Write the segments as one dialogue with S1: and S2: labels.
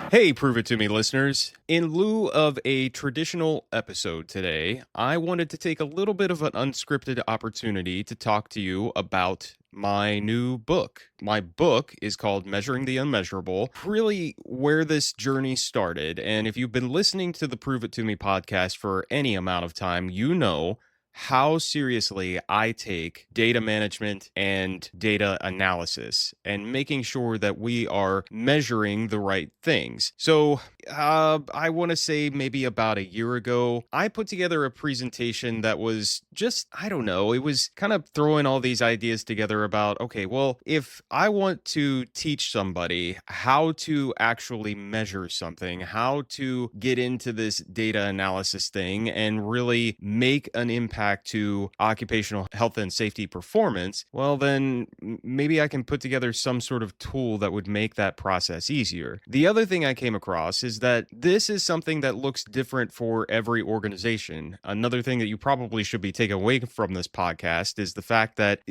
S1: Hey, Prove It To Me listeners. In lieu of a traditional episode today, I wanted to take a little bit of an unscripted opportunity to talk to you about my new book. My book is called Measuring the Unmeasurable, really where this journey started. And if you've been listening to the Prove It To Me podcast for any amount of time, you know how seriously I take data management and data analysis and making sure that we are measuring the right things. So, I want to say maybe about a year ago, I put together a presentation that was just, I don't know, it was kind of throwing all these ideas together about, okay, well, if I want to teach somebody how to actually measure something, how to get into this data analysis thing and really make an impact to occupational health and safety performance, well, then maybe I can put together some sort of tool that would make that process easier. The other thing I came across is that this is something that looks different for every organization. Another thing that you probably should be taking away from this podcast is the fact that,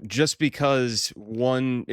S1: just because one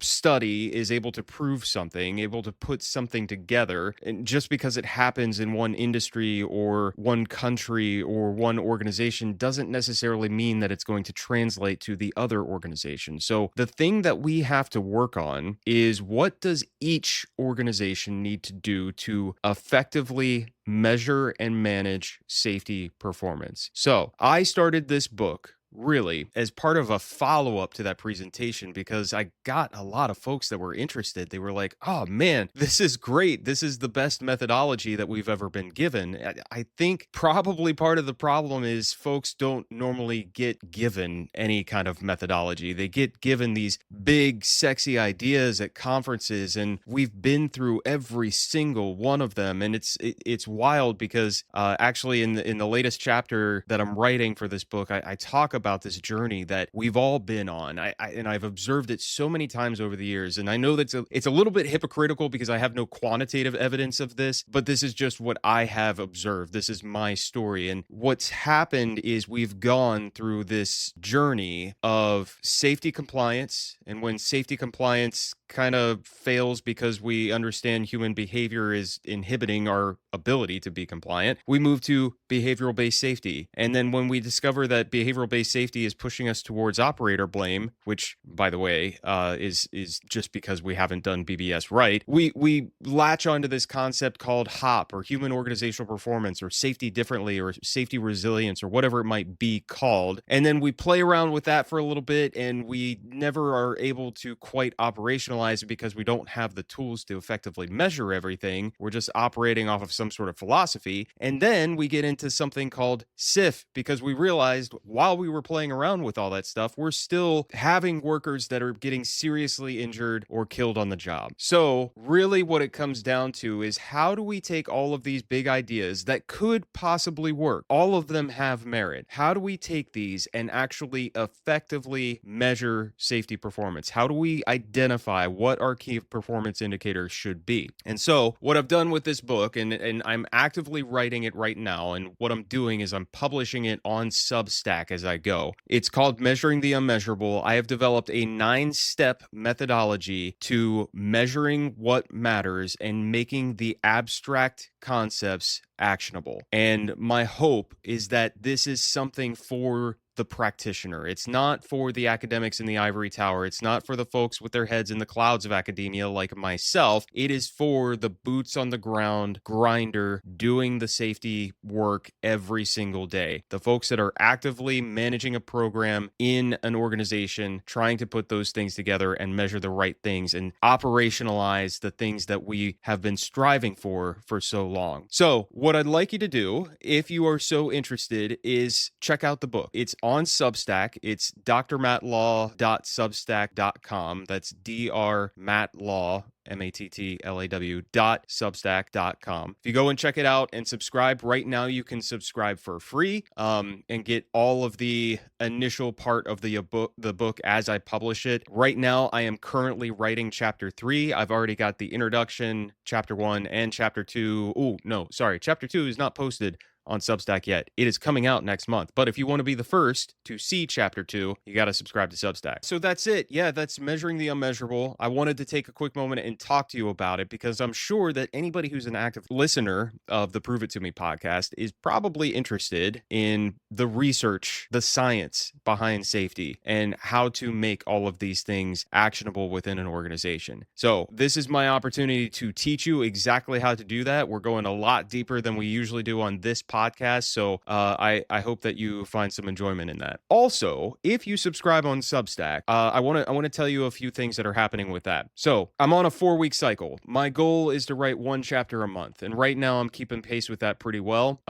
S1: study is able to prove something, able to put something together, and just because it happens in one industry or one country or one organization doesn't necessarily mean that it's going to translate to the other organization. So the thing that we have to work on is, what does each organization need to do to effectively measure and manage safety performance? So I started this book really as part of a follow-up to that presentation because I got a lot of folks that were interested. They were like, oh man, this is great. This is the best methodology that we've ever been given. I think probably part of the problem is folks don't normally get given any kind of methodology. They get given these big, sexy ideas at conferences, and we've been through every single one of them. And it's wild because actually in the latest chapter that I'm writing for this book, I talk about this journey that we've all been on. I've observed it so many times over the years, and I know that it's a little bit hypocritical because I have no quantitative evidence of this, but this is just what I have observed. This is my story, and what's happened is we've gone through this journey of safety compliance, and when safety compliance kind of fails because we understand human behavior is inhibiting our ability to be compliant, we move to behavioral-based safety. And then when we discover that behavioral-based safety is pushing us towards operator blame, which, by the way, is just because we haven't done BBS right, we latch onto this concept called HOP, or human organizational performance, or safety differently, or safety resilience, or whatever it might be called. And then we play around with that for a little bit, and we never are able to quite operationalize it because we don't have the tools to effectively measure everything. We're just operating off of some sort of philosophy. And then we get into something called SIF because we realized while we were playing around with all that stuff, we're still having workers that are getting seriously injured or killed on the job. So really what it comes down to is, how do we take all of these big ideas that could possibly work? All of them have merit. How do we take these and actually effectively measure safety performance? How do we identify what our key performance indicators should be? And so what I've done with this book, and I'm actively writing it right now, and what I'm doing is I'm publishing it on Substack as I go. It's called Measuring the Unmeasurable. I have developed a 9-step methodology to measuring what matters and making the abstract concepts actionable. And my hope is that this is something for the practitioner. It's not for the academics in the ivory tower. It's not for the folks with their heads in the clouds of academia like myself. It is for the boots on the ground grinder doing the safety work every single day. The folks that are actively managing a program in an organization, trying to put those things together and measure the right things and operationalize the things that we have been striving for so long. So what I'd like you to do, if you are so interested, is check out the book. It's on Substack. It's drmattlaw.substack.com. That's drmattlaw, mattlaw.substack.com. If you go and check it out and subscribe right now, you can subscribe for free and get all of the initial part of the book as I publish it. Right now, I am currently writing chapter 3. I've already got the introduction, chapter 1, and chapter 2. Oh, no, sorry. Chapter 2 is not posted, on Substack yet. It is coming out next month. But if you want to be the first to see chapter 2, you got to subscribe to Substack. So that's it. Yeah, that's Measuring the Unmeasurable. I wanted to take a quick moment and talk to you about it because I'm sure that anybody who's an active listener of the Prove It To Me podcast is probably interested in the research, the science behind safety, and how to make all of these things actionable within an organization. So this is my opportunity to teach you exactly how to do that. We're going a lot deeper than we usually do on this podcast, so I hope that you find some enjoyment in that. Also, if you subscribe on Substack, I want to tell you a few things that are happening with that. So I'm on a 4-week cycle. My goal is to write 1 chapter a month, and right now I'm keeping pace with that pretty well.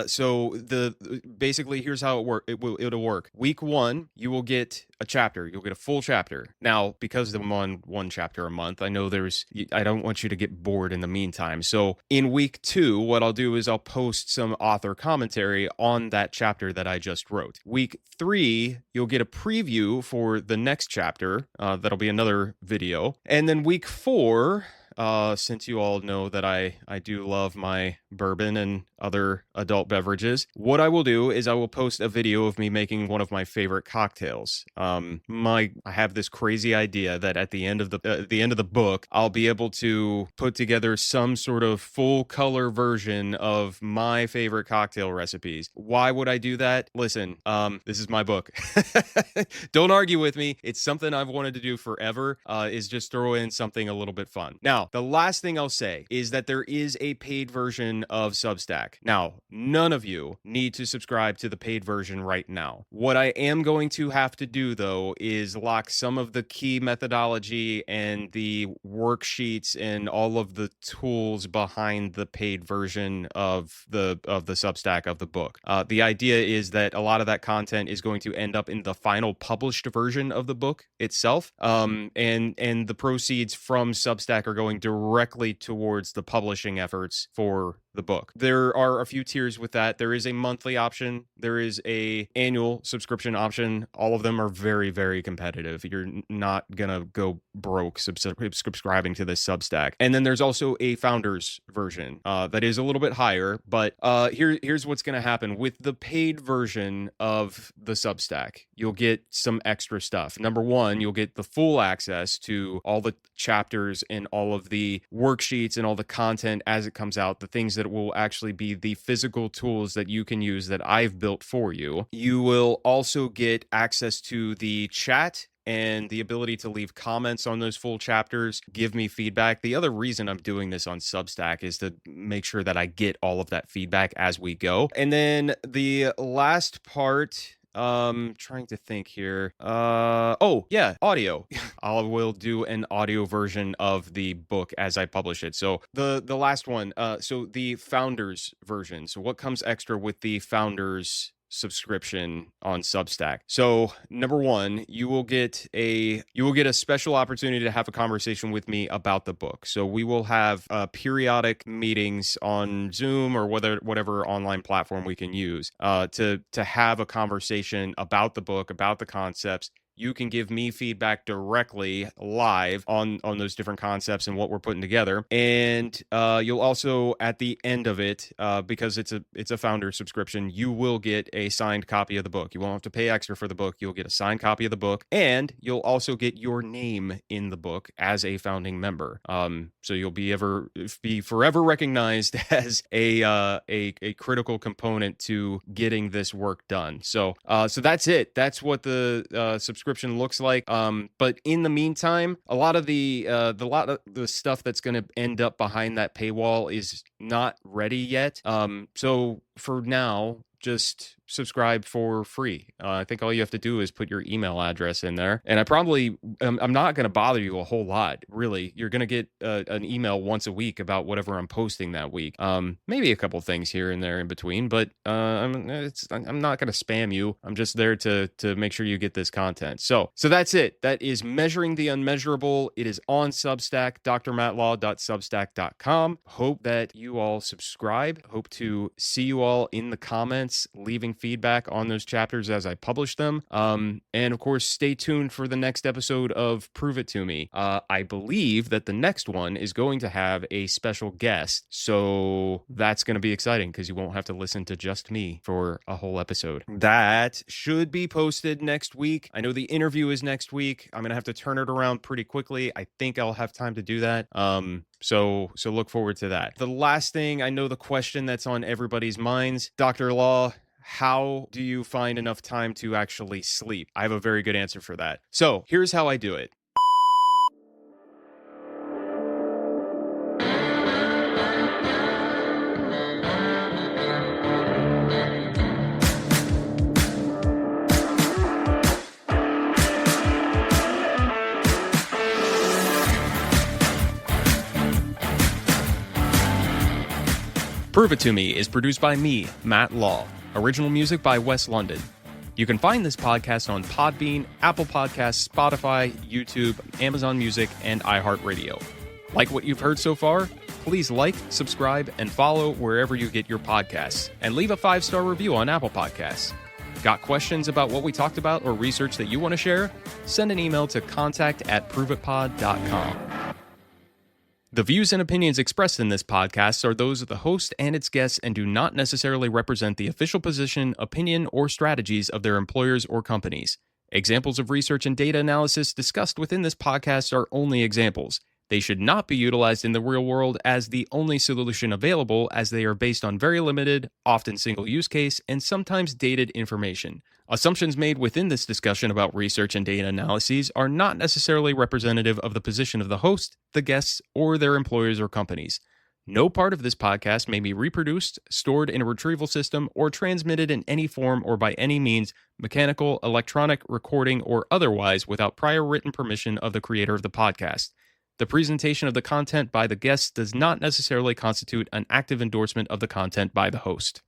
S1: So basically here's how it'll work. Week 1, you will get a chapter. You'll get a full chapter. Now, because I'm on 1 chapter a month, I know I don't want you to get bored in the meantime. So in week 2, what I'll do is I'll post some author commentary on that chapter that I just wrote. Week 3, you'll get a preview for the next chapter. That'll be another video. And then week 4, since you all know that I do love my bourbon and other adult beverages, what I will do is I will post a video of me making one of my favorite cocktails. I have this crazy idea that at the end of the book, I'll be able to put together some sort of full color version of my favorite cocktail recipes. Why would I do that? Listen, this is my book. Don't argue with me. It's something I've wanted to do forever, is just throw in something a little bit fun. Now, the last thing I'll say is that there is a paid version of Substack. Now, none of you need to subscribe to the paid version right now. What I am going to have to do, though, is lock some of the key methodology and the worksheets and all of the tools behind the paid version of the Substack of the book. The idea is that a lot of that content is going to end up in the final published version of the book itself, and the proceeds from Substack are going directly towards the publishing efforts for the book. There are a few tiers with that. There is a monthly option. There is a annual subscription option. All of them are very, very competitive. You're not gonna go broke subscribing to this Substack. And then there's also a founder's version that is a little bit higher. But here's what's gonna happen with the paid version of the Substack. You'll get some extra stuff. Number 1, you'll get the full access to all the chapters and all of the worksheets and all the content as it comes out, the things that will actually be the physical tools that you can use that I've built for you. You will also get access to the chat and the ability to leave comments on those full chapters, give me feedback. The other reason I'm doing this on Substack is to make sure that I get all of that feedback as we go. And then the last part, trying to think here. Oh yeah, audio. I will do an audio version of the book as I publish it. So the last one, so the founders version. So what comes extra with the founders subscription on Substack? So number 1, you will get a special opportunity to have a conversation with me about the book. So we will have periodic meetings on Zoom or whatever online platform we can use to have a conversation about the book, about the concepts. You can give me feedback directly live on those different concepts and what we're putting together. And you'll also, at the end of it, because it's a founder subscription, you will get a signed copy of the book. You won't have to pay extra for the book. You'll get a signed copy of the book, and you'll also get your name in the book as a founding member. So you'll be forever recognized as a critical component to getting this work done. So that's it. That's what the subscription looks like. But in the meantime, a lot of the stuff that's going to end up behind that paywall is not ready yet. So for now, just subscribe for free. I think all you have to do is put your email address in there. And I'm not going to bother you a whole lot, really. You're going to get an email once a week about whatever I'm posting that week. Maybe a couple things here and there in between, but I'm not going to spam you. I'm just there to make sure you get this content. So that's it. That is Measuring the Unmeasurable. It is on Substack, drmattlaw.substack.com. Hope that you all subscribe. Hope to see you all in the comments, leaving feedback on those chapters as I publish them. And of course, stay tuned for the next episode of Prove It To Me. I believe that the next one is going to have a special guest. So that's going to be exciting because you won't have to listen to just me for a whole episode. That should be posted next week. I know the interview is next week. I'm going to have to turn it around pretty quickly. I think I'll have time to do that. So look forward to that. The last thing, I know the question that's on everybody's minds, Dr. Law, how do you find enough time to actually sleep? I have a very good answer for that. So here's how I do it. Prove It To Me is produced by me, Matt Law. Original music by Wes London. You can find this podcast on Podbean, Apple Podcasts, Spotify, YouTube, Amazon Music, and iHeartRadio. Like what you've heard so far? Please like, subscribe, and follow wherever you get your podcasts. And leave a 5-star review on Apple Podcasts. Got questions about what we talked about or research that you want to share? Send an email to contact@proveitpod.com. The views and opinions expressed in this podcast are those of the host and its guests and do not necessarily represent the official position, opinion, or strategies of their employers or companies. Examples of research and data analysis discussed within this podcast are only examples. They should not be utilized in the real world as the only solution available, as they are based on very limited, often single use case, and sometimes dated information. Assumptions made within this discussion about research and data analyses are not necessarily representative of the position of the host, the guests, or their employers or companies. No part of this podcast may be reproduced, stored in a retrieval system, or transmitted in any form or by any means, mechanical, electronic, recording, or otherwise, without prior written permission of the creator of the podcast. The presentation of the content by the guests does not necessarily constitute an active endorsement of the content by the host.